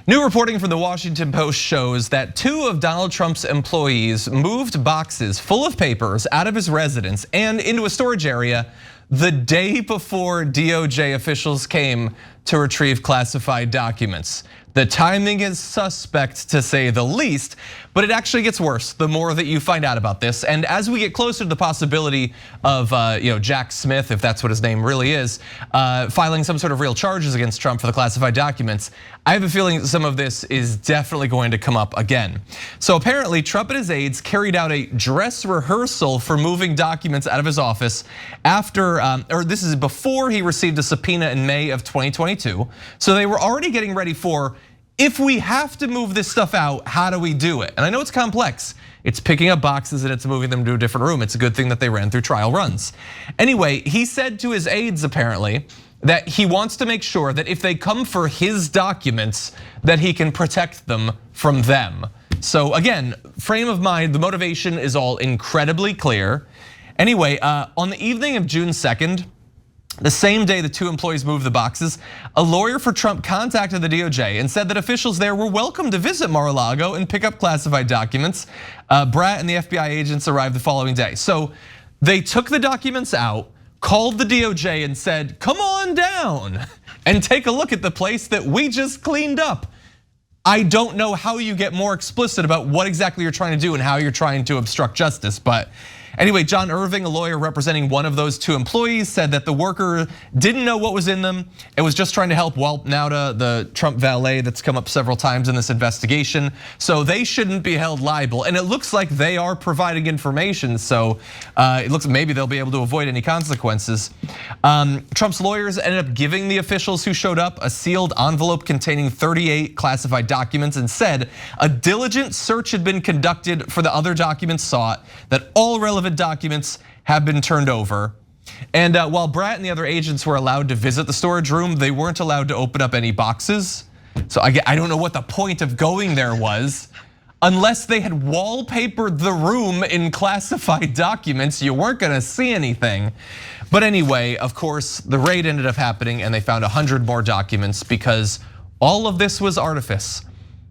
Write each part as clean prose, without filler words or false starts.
New reporting from the Washington Post shows that 2 of Donald Trump's employees moved boxes full of papers out of his residence and into a storage area the day before DOJ officials came to retrieve classified documents. The timing is suspect, to say the least, but it actually gets worse the more that you find out about this. And as we get closer to the possibility of Jack Smith, if that's what his name really is, filing some sort of real charges against Trump for the classified documents, I have a feeling some of this is definitely going to come up again. So apparently Trump and his aides carried out a dress rehearsal for moving documents out of his office after, or this is before he received a subpoena in May of 2022. So they were already getting ready for, if we have to move this stuff out, how do we do it? And I know it's complex. It's picking up boxes and it's moving them to a different room. It's a good thing that they ran through trial runs. Anyway, he said to his aides apparently that he wants to make sure that if they come for his documents, that he can protect them from them. So again, frame of mind, the motivation is all incredibly clear. Anyway, on the evening of June 2nd, the same day the 2 employees moved the boxes, a lawyer for Trump contacted the DOJ and said that officials there were welcome to visit Mar-a-Lago and pick up classified documents. Bratt and the FBI agents arrived the following day. So they took the documents out, called the DOJ and said, come on down and take a look at the place that we just cleaned up. I don't know how you get more explicit about what exactly you're trying to do and how you're trying to obstruct justice, but anyway, John Irving, a lawyer representing one of those 2 employees, said that the worker didn't know what was in them. It was just trying to help Welp Nauta, the Trump valet that's come up several times in this investigation. So they shouldn't be held liable. And it looks like they are providing information. So it looks maybe they'll be able to avoid any consequences. Trump's lawyers ended up giving the officials who showed up a sealed envelope containing 38 classified documents and said a diligent search had been conducted for the other documents sought, that all relevant documents have been turned over. And while Bratt and the other agents were allowed to visit the storage room, they weren't allowed to open up any boxes. So I don't know what the point of going there was. Unless they had wallpapered the room in classified documents, you weren't gonna see anything. But anyway, of course, the raid ended up happening and they found 100 more documents because all of this was artifice.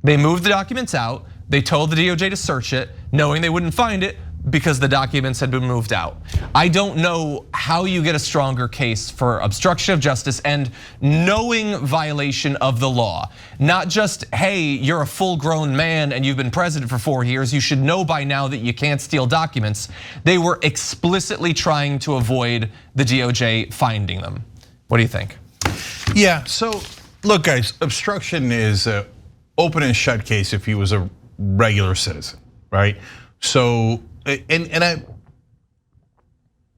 They moved the documents out, they told the DOJ to search it, knowing they wouldn't find it, because the documents had been moved out. I don't know how you get a stronger case for obstruction of justice and knowing violation of the law. Not just, hey, you're a full-grown man and you've been president for 4 years, you should know by now that you can't steal documents. They were explicitly trying to avoid the DOJ finding them. What do you think? Yeah, so look guys, obstruction is an open and shut case if he was a regular citizen, right? So, and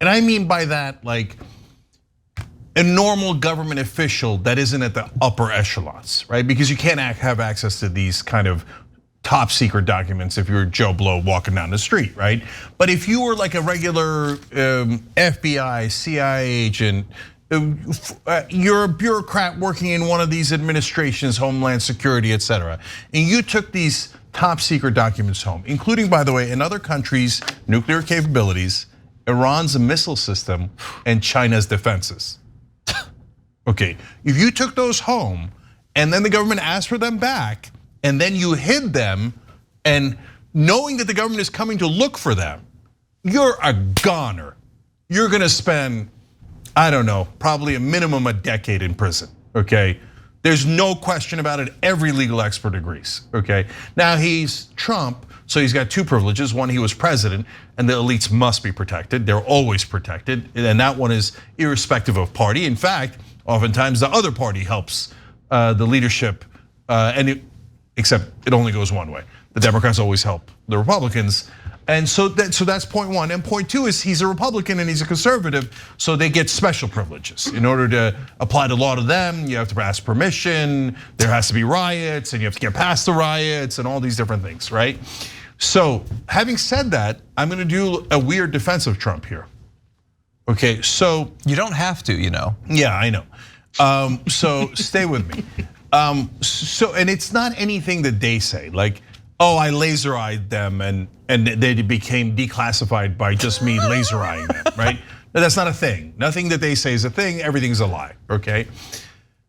I mean by that, like a normal government official that isn't at the upper echelons, right? Because you can't have access to these kind of top secret documents if you're Joe Blow walking down the street, right? But if you were like a regular FBI, CIA agent, you're a bureaucrat working in one of these administrations, Homeland Security, et cetera, and you took these top secret documents home, including, by the way, in other countries' nuclear capabilities, Iran's missile system, and China's defenses. Okay, if you took those home and then the government asked for them back and then you hid them and knowing that the government is coming to look for them, you're a goner. You're gonna spend, I don't know, probably a minimum a decade in prison, okay? There's no question about it, every legal expert agrees, okay? Now he's Trump, so he's got 2 privileges. One, he was president, and the elites must be protected. They're always protected, and that one is irrespective of party. In fact, oftentimes the other party helps the leadership, except it only goes one way. The Democrats always help the Republicans. And so that's point 1. And point 2 is he's a Republican and he's a conservative, so they get special privileges. In order to apply the law to them, you have to ask permission, there has to be riots, and you have to get past the riots and all these different things, right? So having said that, I'm gonna do a weird defense of Trump here. Okay, so. You don't have to, you know. Yeah, I know. So stay with me. And it's not anything that they say, like, oh, I laser-eyed them and they became declassified by just me laser-eyeing them, right? No, that's not a thing. Nothing that they say is a thing, everything's a lie, okay?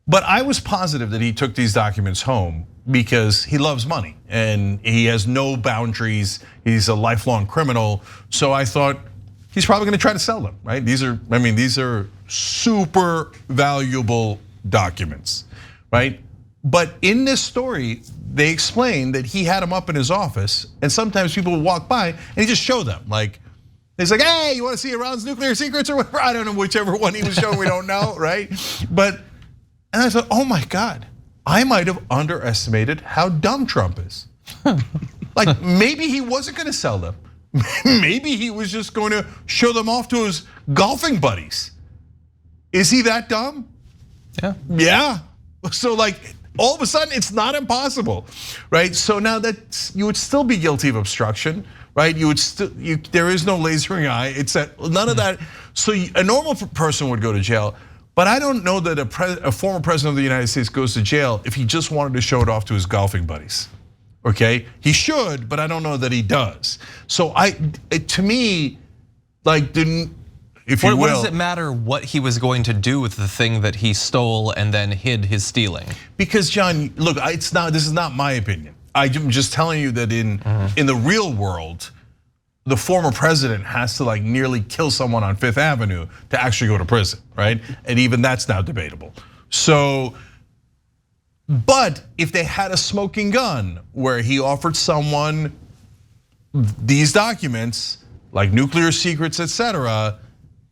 But I was positive that he took these documents home because he loves money and he has no boundaries. He's a lifelong criminal. So I thought he's probably gonna try to sell them, right? These are super valuable documents, right? But in this story, they explain that he had them up in his office and sometimes people would walk by and he just showed them. Like, he's like, hey, you wanna see Iran's nuclear secrets or whatever? I don't know, whichever one he was showing, we don't know, right? And I thought, oh my God, I might have underestimated how dumb Trump is. Like maybe he wasn't gonna sell them. Maybe he was just going to show them off to his golfing buddies. Is he that dumb? Yeah. Yeah. So like all of a sudden it's not impossible, right? So now that you would still be guilty of obstruction, right? You would still, there is no lasering eye. It's that none of that. So a normal person would go to jail. But I don't know that a former president of the United States goes to jail if he just wanted to show it off to his golfing buddies. Okay, he should, but I don't know that he does. So to me, like, if you will, what does it matter what he was going to do with the thing that he stole and then hid his stealing? Because John, look, it's not. This is not my opinion. I'm just telling you that in the real world, the former president has to like nearly kill someone on Fifth Avenue to actually go to prison, right? And even that's now debatable. So, but if they had a smoking gun where he offered someone these documents, like nuclear secrets, etc.,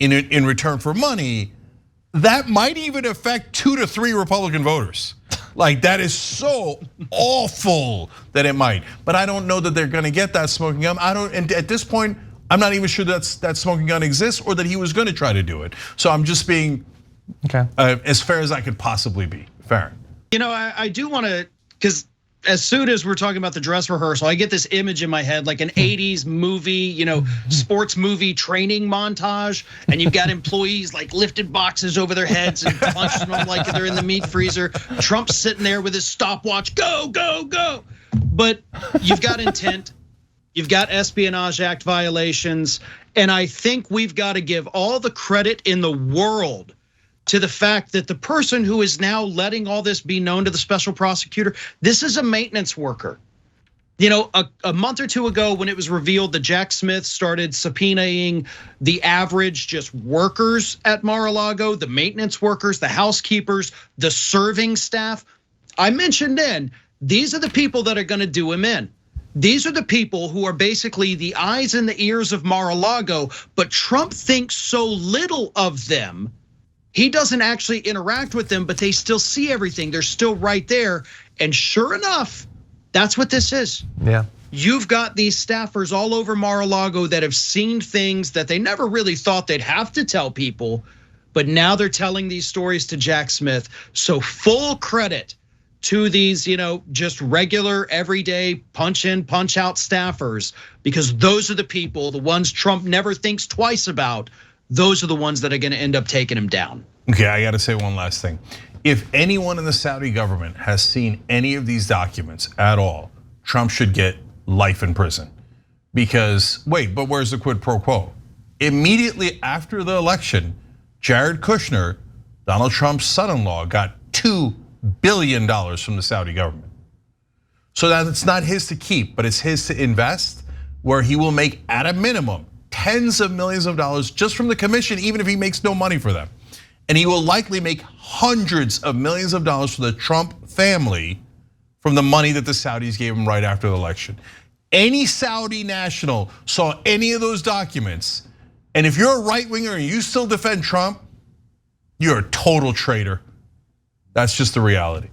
in return for money, that might even affect 2 to 3 Republican voters. Like that is so awful that it might. But I don't know that they're gonna get that smoking gun. And at this point, I'm not even sure that smoking gun exists or that he was gonna try to do it. So I'm just being as fair as I could possibly be. Fair. You know, I do wanna, because as soon as we're talking about the dress rehearsal, I get this image in my head like an 80s movie, sports movie training montage, and you've got employees like lifting boxes over their heads and punching them like they're in the meat freezer. Trump's sitting there with his stopwatch, go, go, go. But you've got intent, you've got Espionage Act violations, and I think we've got to give all the credit in the world to the fact that the person who is now letting all this be known to the special prosecutor, this is a maintenance worker. A month or two ago when it was revealed that Jack Smith started subpoenaing the average just workers at Mar-a-Lago, the maintenance workers, the housekeepers, the serving staff, I mentioned then, these are the people that are gonna do him in. These are the people who are basically the eyes and the ears of Mar-a-Lago, but Trump thinks so little of them. He doesn't actually interact with them, but they still see everything. They're still right there. And sure enough, that's what this is. Yeah. You've got these staffers all over Mar-a-Lago that have seen things that they never really thought they'd have to tell people, but now they're telling these stories to Jack Smith. So full credit to these, just regular, everyday punch in, punch out staffers, because those are the people, the ones Trump never thinks twice about. Those are the ones that are gonna end up taking him down. Okay, I gotta say one last thing. If anyone in the Saudi government has seen any of these documents at all, Trump should get life in prison. Because, wait, but where's the quid pro quo? Immediately after the election, Jared Kushner, Donald Trump's son-in-law, got $2 billion from the Saudi government. So that it's not his to keep, but it's his to invest, where he will make at a minimum tens of millions of dollars just from the commission, even if he makes no money for them. And he will likely make hundreds of millions of dollars for the Trump family from the money that the Saudis gave him right after the election. Any Saudi national saw any of those documents, and if you're a right winger and you still defend Trump, you're a total traitor. That's just the reality.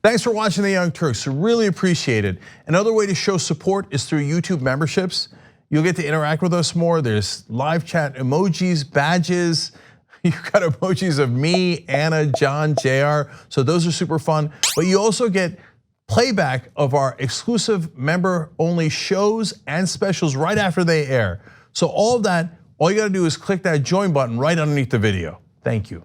Thanks for watching The Young Turks, really appreciate it. Another way to show support is through YouTube memberships. You'll get to interact with us more. There's live chat emojis, badges. You've got emojis of me, Anna, John, JR. So those are super fun. But you also get playback of our exclusive member-only shows and specials right after they air. So all of that, all you gotta do is click that join button right underneath the video. Thank you.